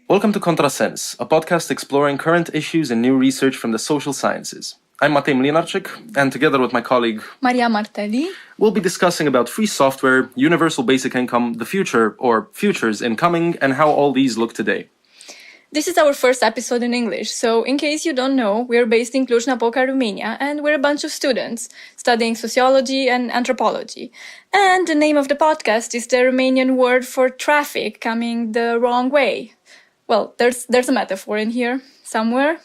Welcome to Contrasense, a podcast exploring current issues and new research from the social sciences. I'm Matei Mlinarcic, and together with my colleague Martelli, we'll be discussing about free software, universal basic income, the future or futures incoming, and how all these look today. This is our first episode in English, so in case you don't know, we're based in Cluj-Napoca, Romania, and we're a bunch of students studying sociology and anthropology. And the name of the podcast is the Romanian word for traffic coming the wrong way. Well, there's a metaphor in here somewhere.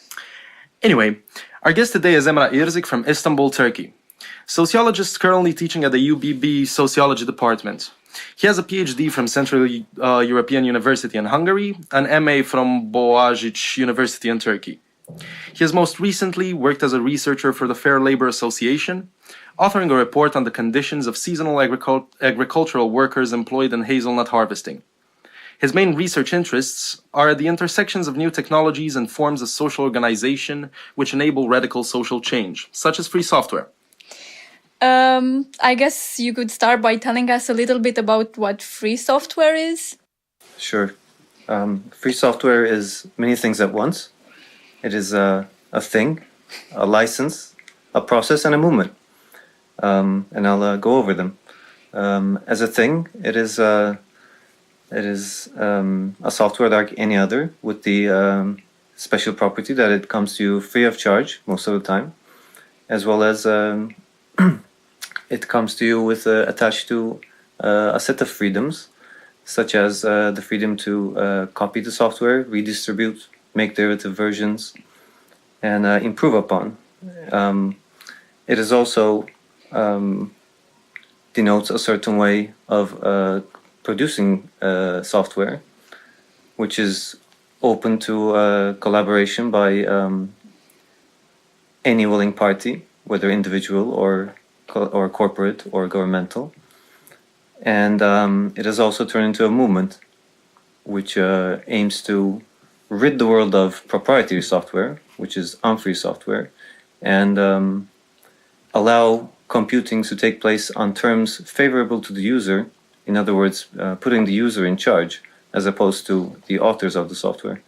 Anyway, our guest today is Emrah Irzik from Istanbul, Turkey. Sociologist currently teaching at the UBB Sociology Department. He has a PhD from Central European University in Hungary, an MA from Babeș-Bolyai University in Turkey. He has most recently worked as a researcher for the Fair Labor Association, authoring a report on the conditions of seasonal agricultural workers employed in hazelnut harvesting. His main research interests are at the intersections of new technologies and forms of social organization which enable radical social change, such as free software. I guess you could start by telling us a little bit about what free software is. Sure. Free software is many things at once. It is a thing, a license, a process, and a movement. And I'll go over them. As a thing, it is a software like any other, with the special property that it comes to you free of charge most of the time, as well as it comes to you with attached to a set of freedoms, such as the freedom to copy the software, redistribute, make derivative versions, and improve upon. It is also denotes a certain way of producing software, which is open to collaboration by any willing party, whether individual or corporate or governmental. And it has also turned into a movement which aims to rid the world of proprietary software, which is unfree software, and allow computing to take place on terms favorable to the user. In other words, putting the user in charge as opposed to the authors of the software.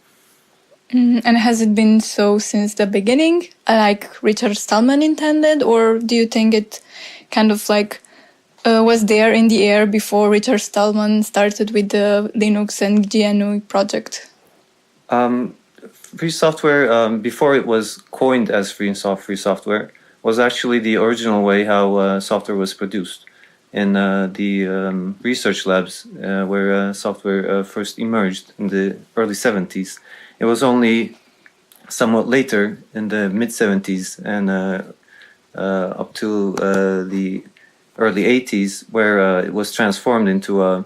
And has it been so since the beginning, like Richard Stallman intended, or do you think it kind of like was there in the air before Richard Stallman started with the Linux and GNU project? Free software, before it was coined as free software, was actually the original way how software was produced in the research labs where software first emerged in the early 70s. It was only somewhat later, in the mid-70s and up to the early 80s, where it was transformed into a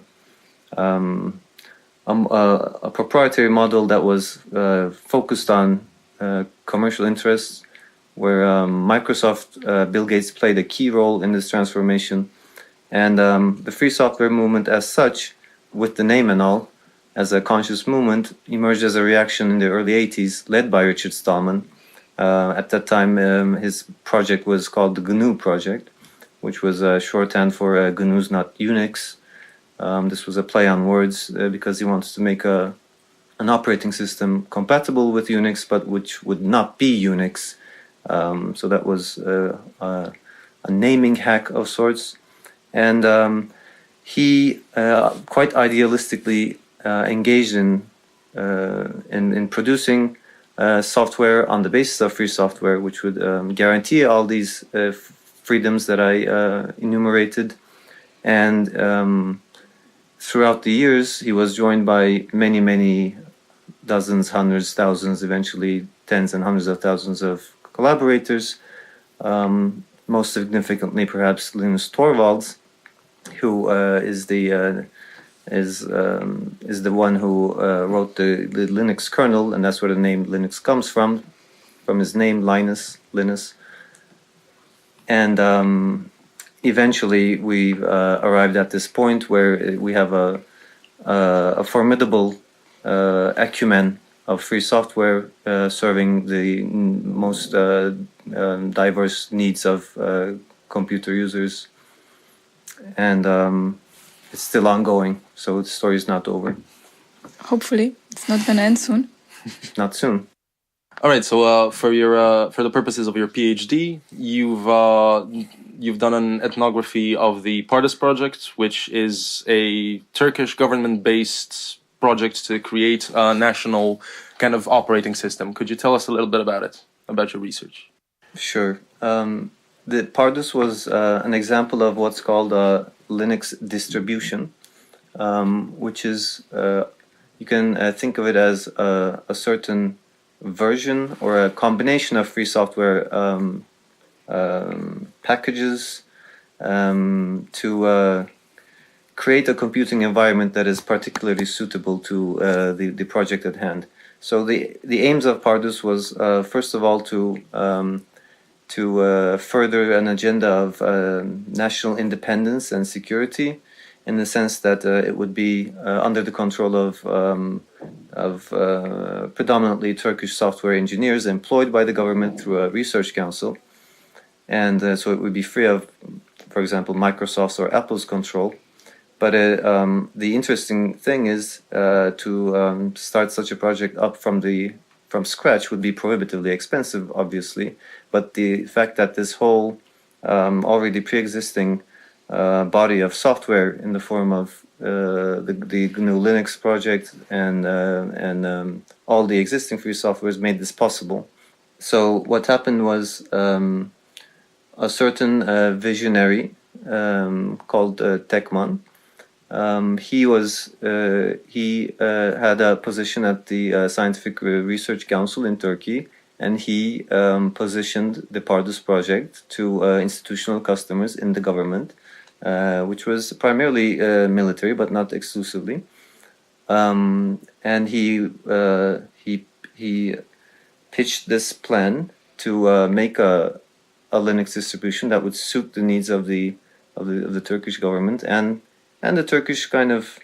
proprietary model that was focused on commercial interests, where Microsoft, Bill Gates played a key role in this transformation. And the free software movement as such, with the name and all, as a conscious movement, emerged as a reaction in the early 80s, led by Richard Stallman. At that time, his project was called the GNU project, which was a shorthand for GNU's not Unix. This was a play on words because he wanted to make an operating system compatible with Unix, but which would not be Unix. So that was a naming hack of sorts. And he quite idealistically engaged in producing software on the basis of free software, which would guarantee all these freedoms that I enumerated. And throughout the years, he was joined by many dozens, hundreds, thousands, eventually tens and hundreds of thousands of collaborators. Most significantly, perhaps, Linus Torvalds, who is the one who wrote the Linux kernel, and that's where the name Linux comes from his name Linus. And eventually, we arrived at this point where we have a formidable acumen of free software serving the most diverse needs of computer users. And it's still ongoing, so the story is not over. Hopefully, it's not gonna end soon. Not soon. All right. So for the purposes of your PhD, you've done an ethnography of the Pardus project, which is a Turkish government-based project to create a national kind of operating system. Could you tell us a little bit about it, about your research? Sure. The Pardus was an example of what's called a Linux distribution, which is, you can think of it as a certain version or a combination of free software packages to create a computing environment that is particularly suitable to the project at hand. So the aims of Pardus was first of all to further an agenda of national independence and security, in the sense that it would be under the control of predominantly Turkish software engineers employed by the government through a research council, and so it would be free of, for example, Microsoft's or Apple's control. But the interesting thing is to start such a project up from scratch would be prohibitively expensive, obviously. But the fact that this whole already pre-existing body of software in the form of the GNU Linux project and all the existing free softwares made this possible. So what happened was a certain visionary called Tekman. He had a position at the Scientific Research Council in Turkey, and he positioned the Pardus project to institutional customers in the government, which was primarily military, but not exclusively. And he pitched this plan to make a Linux distribution that would suit the needs of the Turkish government and the Turkish kind of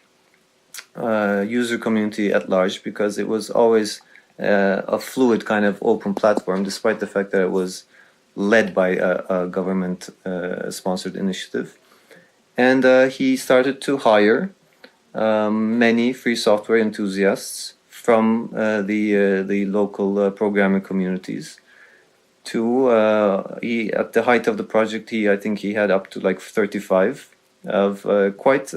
user community at large, because it was always a fluid kind of open platform, despite the fact that it was led by a government sponsored initiative. And he started to hire many free software enthusiasts from the local programming communities. At the height of the project, I think he had up to like 35 of quite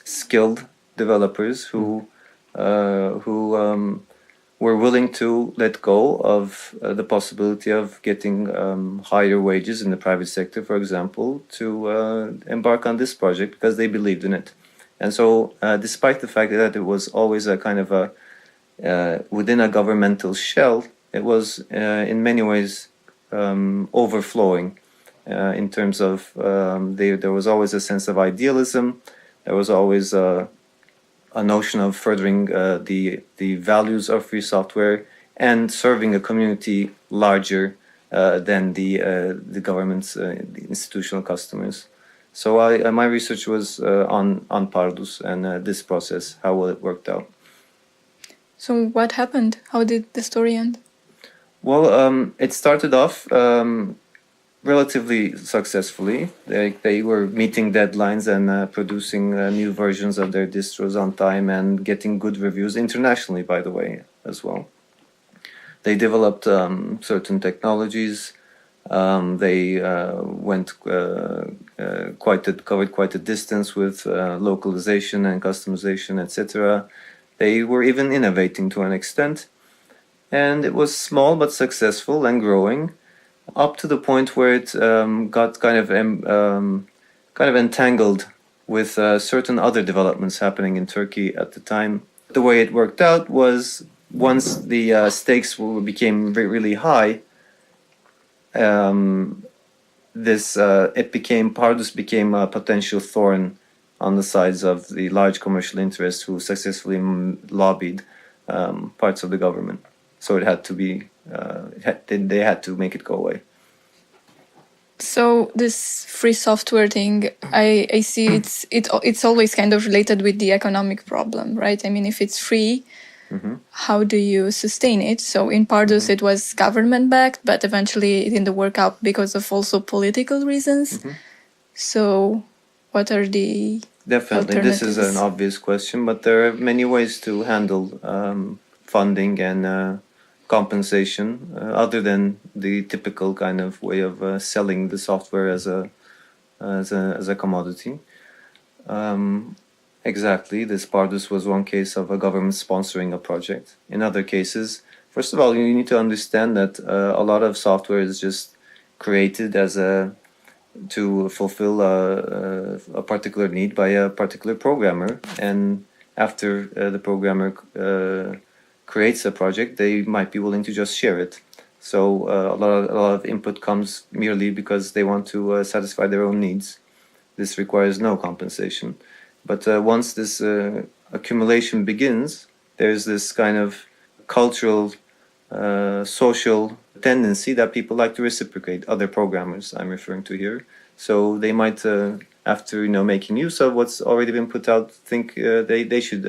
skilled developers who were willing to let go of the possibility of getting higher wages in the private sector, for example, to embark on this project because they believed in it. And so, despite the fact that it was always a kind of within a governmental shell, it was in many ways overflowing. In terms of there was always a sense of idealism. There was always a notion of furthering the values of free software and serving a community larger than the government's the institutional customers. So my research was on Pardus and this process, how well it worked out. So what happened? How did the story end? Well, it started off relatively successfully. They were meeting deadlines and producing new versions of their distros on time and getting good reviews internationally, by the way, as well. They developed certain technologies. They covered quite a distance with localization and customization, etc. They were even innovating to an extent, and it was small but successful and growing, up to the point where it got kind of entangled with certain other developments happening in Turkey at the time. The way it worked out was once the stakes became really high, Pardus became a potential thorn on the sides of the large commercial interests who successfully lobbied parts of the government. So it had to be. They had to make it go away. So this free software thing, I see it's always kind of related with the economic problem, right? I mean, if it's free, how do you sustain it? So in Pardus, it was government backed, but eventually it didn't work out because of also political reasons. So what are the Definitely, this is an obvious question, but there are many ways to handle funding and compensation other than the typical kind of way of selling the software as a commodity. Exactly, this Pardus was one case of a government sponsoring a project. In other cases, first of all, you need to understand that a lot of software is just created to fulfill a particular need by a particular programmer, and after the programmer creates a project, they might be willing to just share it. So a lot of input comes merely because they want to satisfy their own needs. This requires no compensation. But once this accumulation begins, there's this kind of cultural, social tendency that people like to reciprocate. Other programmers I'm referring to here. So they might, after making use of what's already been put out, think they should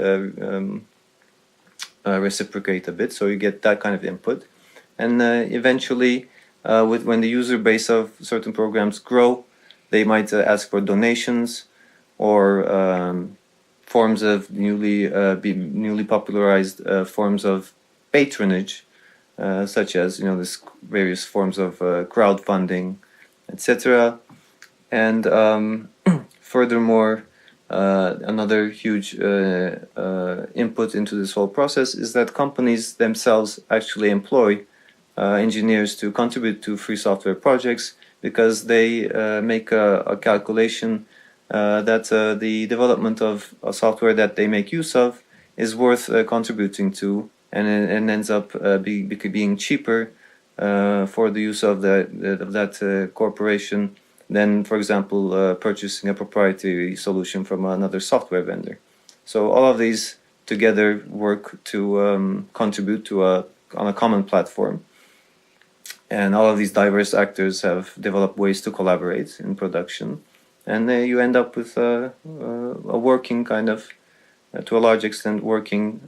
reciprocate a bit. So you get that kind of input, and eventually, when the user base of certain programs grow, they might ask for donations or forms of newly popularized forms of patronage, such as this various forms of crowdfunding, etc. And furthermore, another huge input into this whole process is that companies themselves actually employ engineers to contribute to free software projects, because they make a calculation that the development of a software that they make use of is worth contributing to, and ends up being cheaper for the use of that corporation than, for example, purchasing a proprietary solution from another software vendor. So all of these together work to contribute on a common platform. And all of these diverse actors have developed ways to collaborate in production. And you end up with a working kind of, to a large extent, working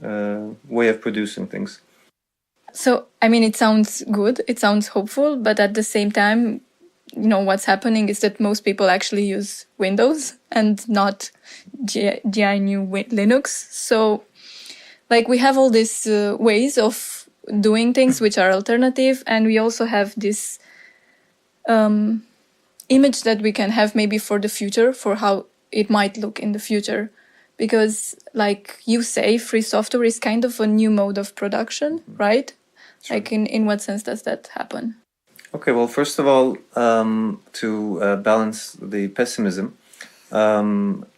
way of producing things. So, it sounds good, it sounds hopeful, but at the same time, what's happening is that most people actually use Windows and not GNU Linux. So, we have all these ways of doing things which are alternative, and we also have this image that we can have maybe for the future, for how it might look in the future. Because, like you say, free software is kind of a new mode of production, right? Sure. In what sense does that happen? Okay, well, first of all, to balance the pessimism,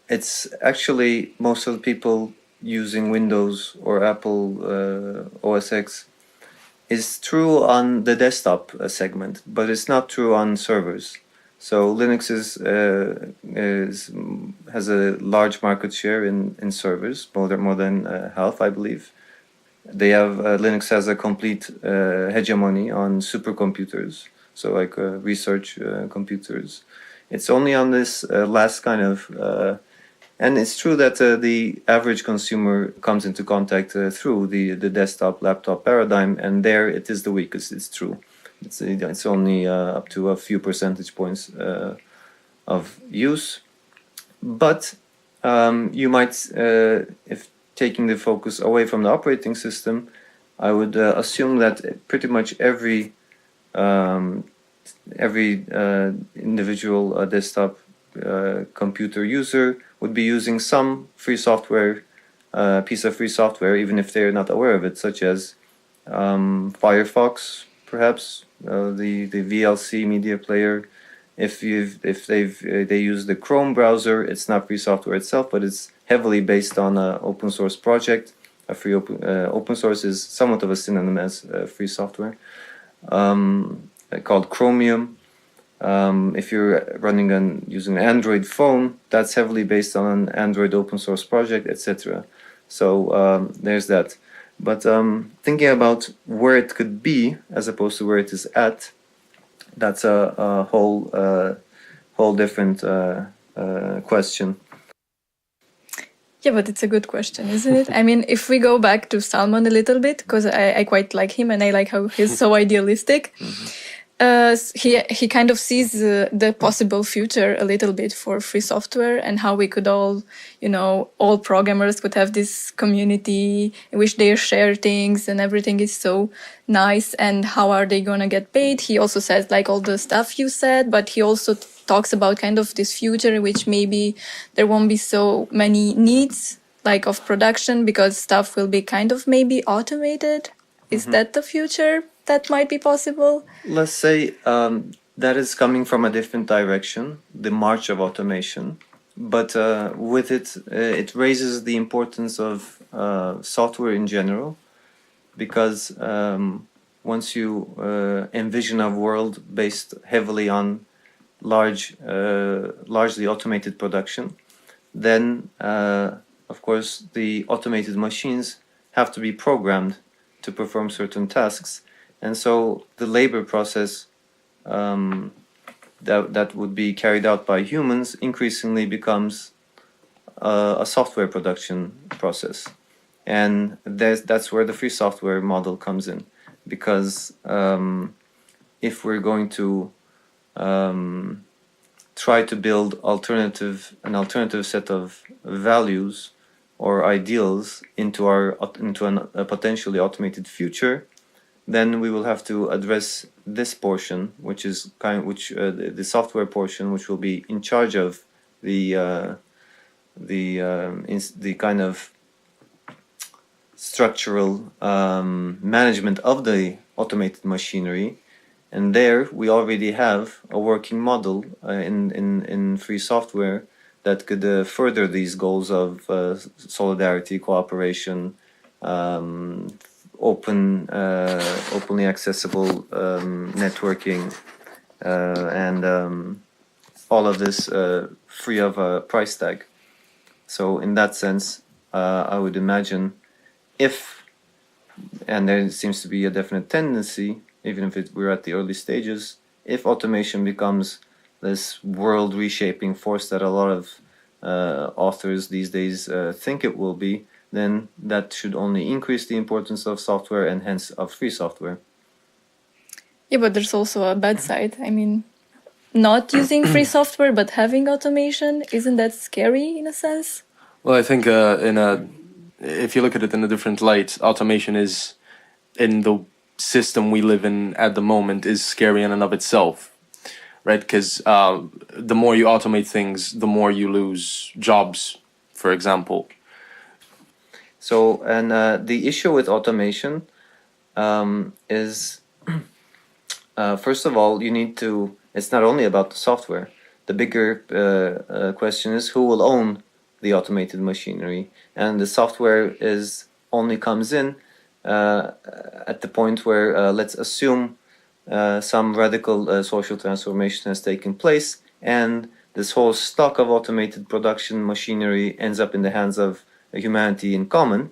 it's actually most of the people using Windows or Apple OS X is true on the desktop segment, but it's not true on servers. So Linux has a large market share in servers, more than half, I believe. They have Linux has a complete hegemony on supercomputers, so like research computers. It's only on this last kind of, and it's true that the average consumer comes into contact through the desktop laptop paradigm, and there it is the weakest. It's true. It's only up to a few percentage points of use, but you might, if taking the focus away from the operating system, I would assume that pretty much every individual desktop computer user would be using some free software, piece of free software, even if they're not aware of it, such as Firefox, perhaps the VLC media player. If they use the Chrome browser, it's not free software itself, but it's heavily based on an open source project. A free open source is somewhat of a synonym as free software, called Chromium. If you're using an Android phone, that's heavily based on an Android open source project, etc. So there's that. But thinking about where it could be as opposed to where it is at, that's a whole different question. Yeah, but it's a good question, isn't it? I mean, if we go back to Salman a little bit, because I quite like him and I like how he's so idealistic. he kind of sees the possible future a little bit for free software and how we could all, all programmers could have this community in which they share things and everything is so nice. And how are they gonna get paid? He also says like all the stuff you said, but he also talks about kind of this future in which maybe there won't be so many needs like of production because stuff will be kind of maybe automated. Is that the future that might be possible? Let's say that is coming from a different direction, the march of automation. But with it, it raises the importance of software in general, because once you envision a world based heavily on largely automated production, then of course the automated machines have to be programmed to perform certain tasks, and so the labor process that would be carried out by humans increasingly becomes a software production process, and that's where the free software model comes in, because if we're going to try to build an alternative set of values or ideals into a potentially automated future, then we will have to address this portion, which is the software portion, which will be in charge of the kind of structural management of the automated machinery. And there we already have a working model in free software that could further these goals of solidarity, cooperation, openly accessible networking, and all of this free of a price tag. So in that sense, I would imagine and there seems to be a definite tendency, even if we're at the early stages, if automation becomes this world reshaping force that a lot of authors these days think it will be, then that should only increase the importance of software and hence of free software. Yeah, but there's also a bad side. I mean, not using free software but having automation, isn't that scary in a sense? Well, I think if you look at it in a different light, automation is, in the system we live in at the moment, is scary in and of itself, right? Because the more you automate things, the more you lose jobs, for example. So, and the issue with automation is, first of all, it's not only about the software. The bigger question is who will own the automated machinery, and the software only comes in at the point where let's assume some radical social transformation has taken place, and this whole stock of automated production machinery ends up in the hands of humanity in common.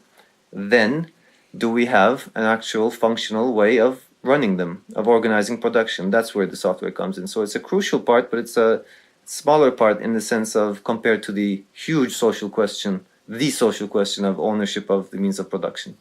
Then do we have an actual functional way of running them, of organizing production? That's where the software comes in. So it's a crucial part, but it's a smaller part in the sense of, compared to the huge social question, the social question of ownership of the means of production.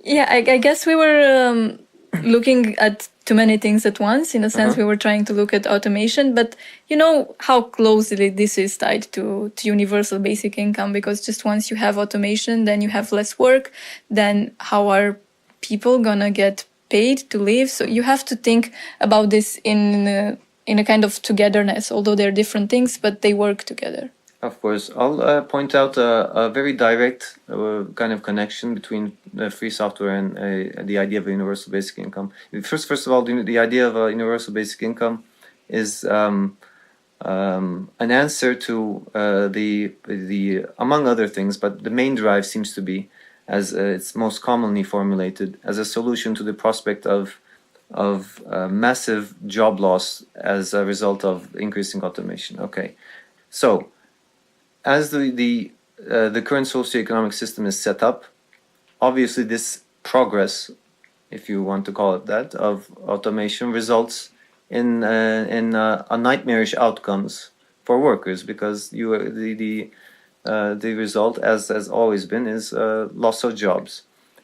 Yeah, I guess we were looking at too many things at once. In a sense, we were trying to look at automation, but you know how closely this is tied to universal basic income, because just once you have automation, then you have less work. Then how are people gonna get paid to live? So you have to think about this in a kind of togetherness, although they're different things, but they work together. Of course. I'll point out a very direct kind of connection between free software and the idea of a universal basic income. First of all, the idea of a universal basic income is an answer to the among other things, but the main drive seems to be, as it's most commonly formulated, as a solution to the prospect of massive job loss as a result of increasing automation. Okay, so as the current socioeconomic system is set up, obviously this progress, if you want to call it that, of automation results in a nightmarish outcomes for workers, because the result, as has always been, is loss of jobs.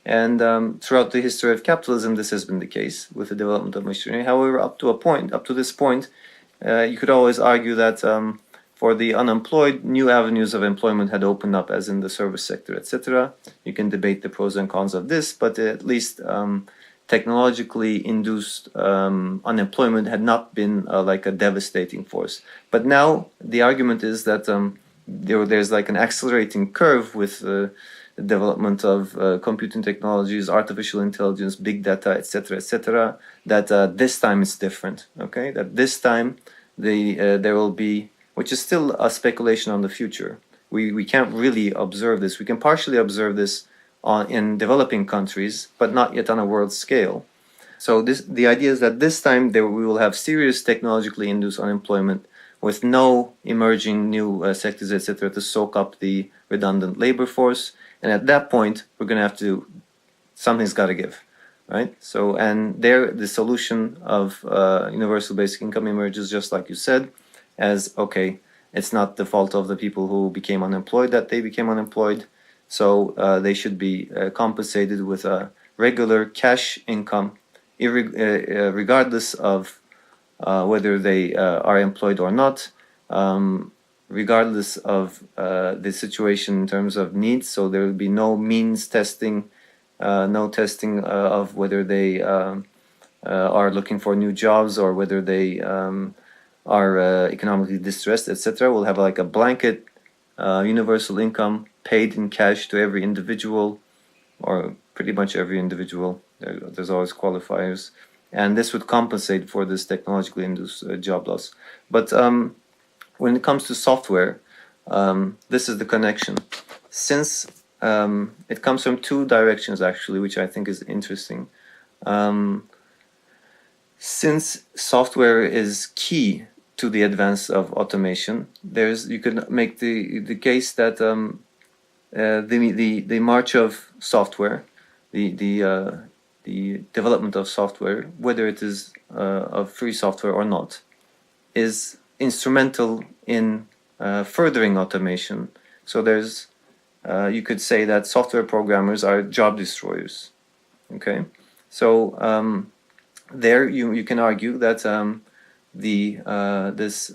And throughout the history of capitalism, this has been the case with the development of machinery. However, up to this point, you could always argue that for the unemployed, new avenues of employment had opened up, as in the service sector, etc. You can debate the pros and cons of this, but at least technologically induced unemployment had not been like a devastating force. But now the argument is that there's like an accelerating curve with the development of computing technologies, artificial intelligence, big data, etc., that this time it's different. Okay, that this time there will be, which is still a speculation on the future. We can't really observe this. We can partially observe this in developing countries, but not yet on a world scale. So the idea is that this time we will have serious technologically induced unemployment with no emerging new sectors, etc., to soak up the redundant labor force. And at that point, we're going to have to, something's got to give, right? So, and there, the solution of universal basic income emerges, just like you said, as, okay, it's not the fault of the people who became unemployed that they became unemployed. So they should be compensated with a regular cash income, regardless of whether they are employed or not, regardless of the situation in terms of needs. So there will be no means testing, no testing of whether they are looking for new jobs or whether they are economically distressed, etc. We'll have like a blanket universal income paid in cash to every individual, or pretty much every individual. There's always qualifiers. And this would compensate for this technologically induced job loss. But when it comes to software, this is the connection. Since it comes from two directions, actually, which I think is interesting. Since software is key to the advance of automation, you could make the case that the march of software, the development of software, whether it is of free software or not, is instrumental in furthering automation. So there's, you could say that software programmers are job destroyers. Okay, so there you can argue that this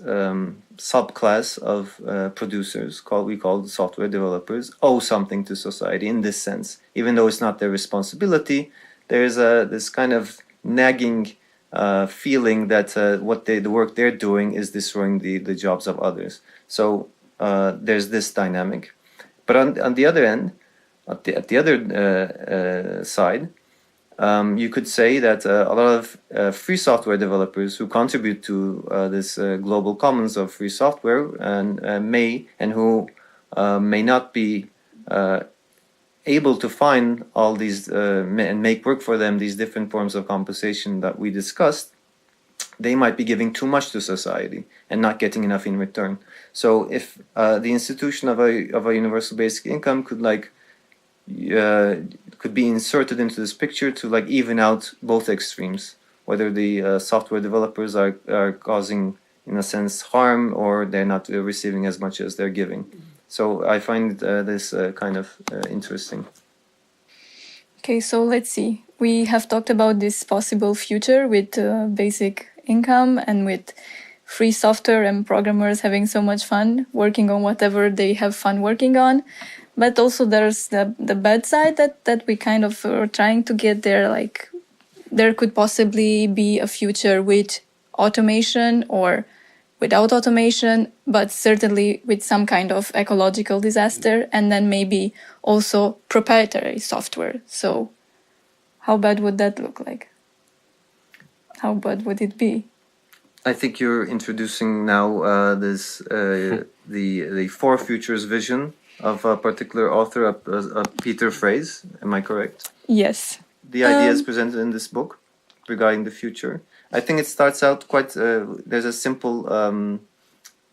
subclass of producers, we call software developers, owe something to society in this sense, even though it's not their responsibility. There's this kind of nagging feeling that the work they're doing is destroying the jobs of others. So there's this dynamic. But on the other end, at the other side, you could say that a lot of free software developers who contribute to this global commons of free software and who may not be able to find all these and make work for them these different forms of compensation that we discussed, they might be giving too much to society and not getting enough in return. So if the institution of a universal basic income could be inserted into this picture to even out both extremes, whether the software developers are causing, in a sense, harm, or they're not receiving as much as they're giving. So I find this kind of interesting. Okay, so let's see. We have talked about this possible future with basic income and with free software and programmers having so much fun working on whatever they have fun working on. But also there's the bad side that we kind of are trying to get there. Like there could possibly be a future with automation or without automation, but certainly with some kind of ecological disaster, and then maybe also proprietary software. So how bad would that look like? How bad would it be? I think you're introducing now this the four futures vision of a particular author, Peter Fraze. Am I correct? Yes. The ideas presented in this book regarding the future. I think it starts out quite. There's a simple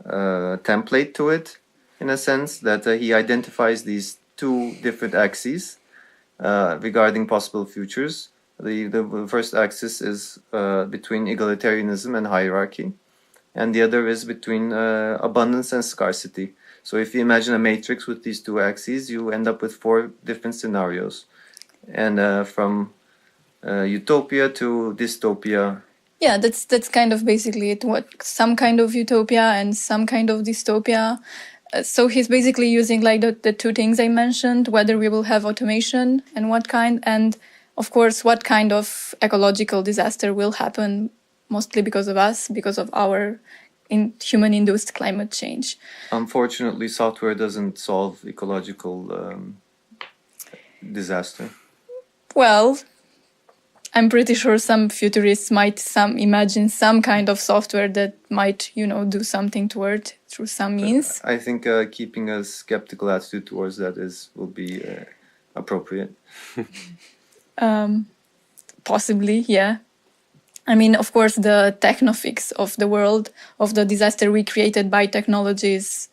template to it, in a sense that he identifies these two different axes regarding possible futures. The first axis is between egalitarianism and hierarchy, and the other is between abundance and scarcity. So if you imagine a matrix with these two axes, you end up with four different scenarios. and from utopia to dystopia. Yeah, that's kind of basically it. What some kind of utopia and some kind of dystopia. So he's basically using like the two things I mentioned, whether we will have automation and what kind, and of course what kind of ecological disaster will happen, mostly because of us, because of our human-induced climate change. Unfortunately, software doesn't solve ecological disaster. Well, I'm pretty sure some futurists might imagine some kind of software that might, do something toward through some means. I think keeping a skeptical attitude towards that will be appropriate. Possibly, yeah. I mean, of course, the technofix of the world, of the disaster we created by technology is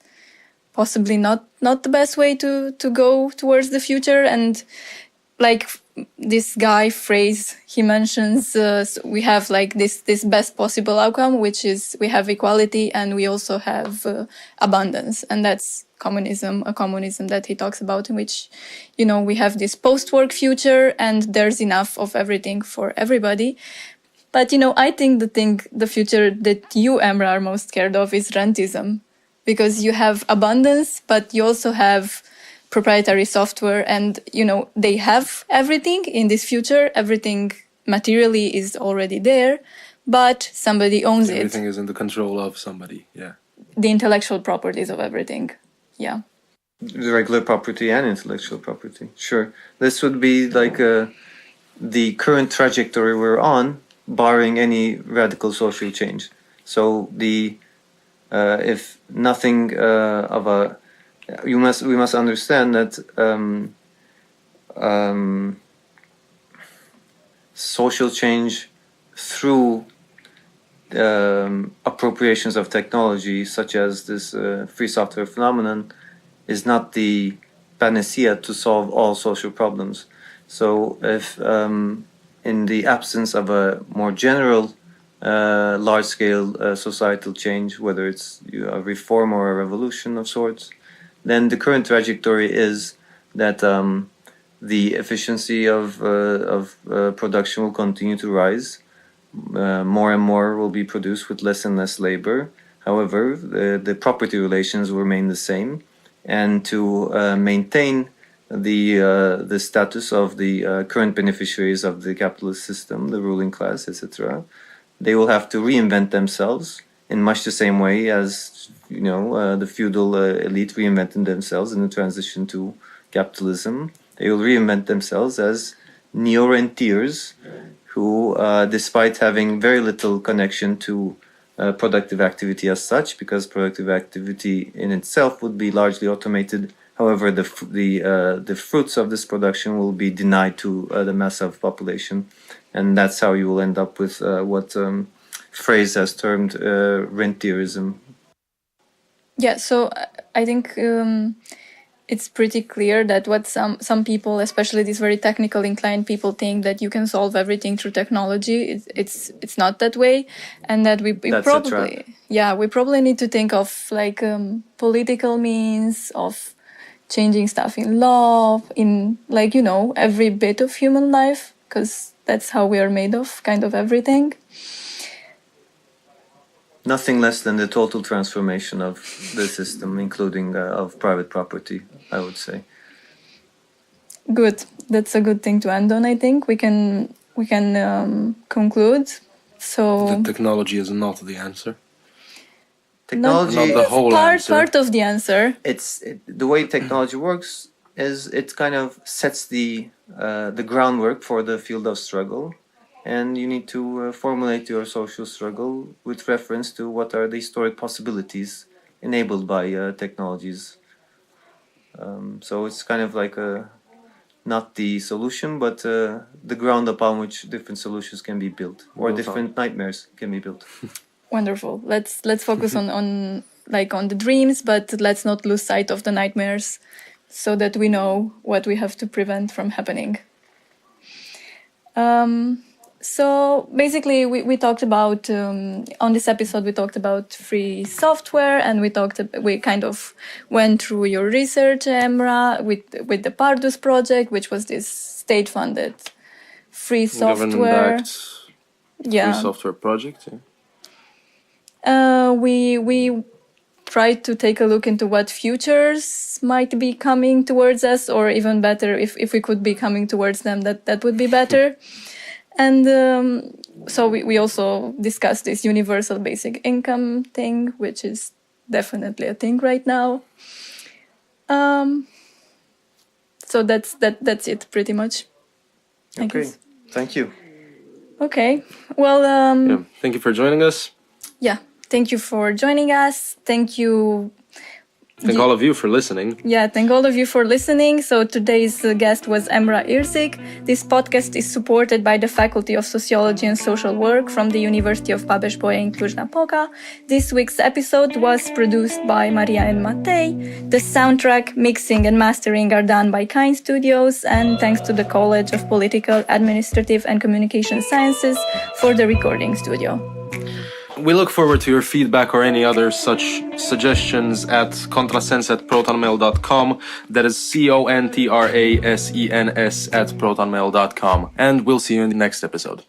possibly not the best way to go towards the future. And like this guy phrase he mentions, we have like this best possible outcome, which is we have equality and we also have abundance. And that's a communism that he talks about, in which, we have this post-work future and there's enough of everything for everybody. But, I think the future that you, Emrah, are most scared of is rentism, because you have abundance, but you also have proprietary software and, they have everything in this future. Everything materially is already there, but somebody owns it. Everything is in the control of somebody, yeah. The intellectual properties of everything, yeah. The regular property and intellectual property, sure. This would be like the current trajectory we're on, barring any radical social change. So if nothing we must understand that social change through appropriations of technology, such as this free software phenomenon, is not the panacea to solve all social problems. So if in the absence of a more general large-scale societal change, whether it's a reform or a revolution of sorts, then the current trajectory is that the efficiency of production will continue to rise. More and more will be produced with less and less labor. However, the property relations will remain the same, and to maintain the status of the current beneficiaries of the capitalist system, the ruling class, etc., they will have to reinvent themselves in much the same way as the feudal elite reinvented themselves in the transition to capitalism. They will reinvent themselves as neo-rentiers who, despite having very little connection to productive activity as such, because productive activity in itself would be largely automated. However, the fruits of this production will be denied to the mass of population, and that's how you will end up with what phrase has termed rentierism. Yeah, so I think it's pretty clear that what some people, especially these very technical inclined people, think that you can solve everything through technology. It's not that way, and that we probably need to think of like political means of changing stuff in law, in like every bit of human life, because that's how we are made of, kind of everything. Nothing less than the total transformation of the system, including of private property, I would say. Good. That's a good thing to end on. I think we can conclude. So the technology is not the answer. Technology, not the whole answer. Part of the answer. The way technology works is it kind of sets the groundwork for the field of struggle. And you need to formulate your social struggle with reference to what are the historic possibilities enabled by technologies. So it's kind of like not the solution, but the ground upon which different solutions can be built, or different nightmares can be built. Wonderful. Let's focus on the dreams, but let's not lose sight of the nightmares, so that we know what we have to prevent from happening. So basically, we talked about on this episode we talked about free software, and we kind of went through your research, Emrah, with the Pardus project, which was this state-funded free software, government-backed yeah, free software project. Yeah. We tried to take a look into what futures might be coming towards us, or even better, if we could be coming towards them, that would be better. And so we also discussed this universal basic income thing, which is definitely a thing right now. So that's it pretty much. I Okay, guess. thank you. Okay. Well. Yeah. Thank you for joining us. Yeah. Thank you for joining us. Thank you. Thank all of you for listening. Yeah, thank all of you for listening. So today's guest was Emrah Irzik. This podcast is supported by the Faculty of Sociology and Social Work from the University of Babeș-Bolyai in Cluj-Napoca. This week's episode was produced by Maria and Matei. The soundtrack, mixing and mastering are done by Kind Studios, and thanks to the College of Political, Administrative and Communication Sciences for the recording studio. We look forward to your feedback or any other such suggestions at contrasense@protonmail.com. That is CONTRASENS@protonmail.com. And we'll see you in the next episode.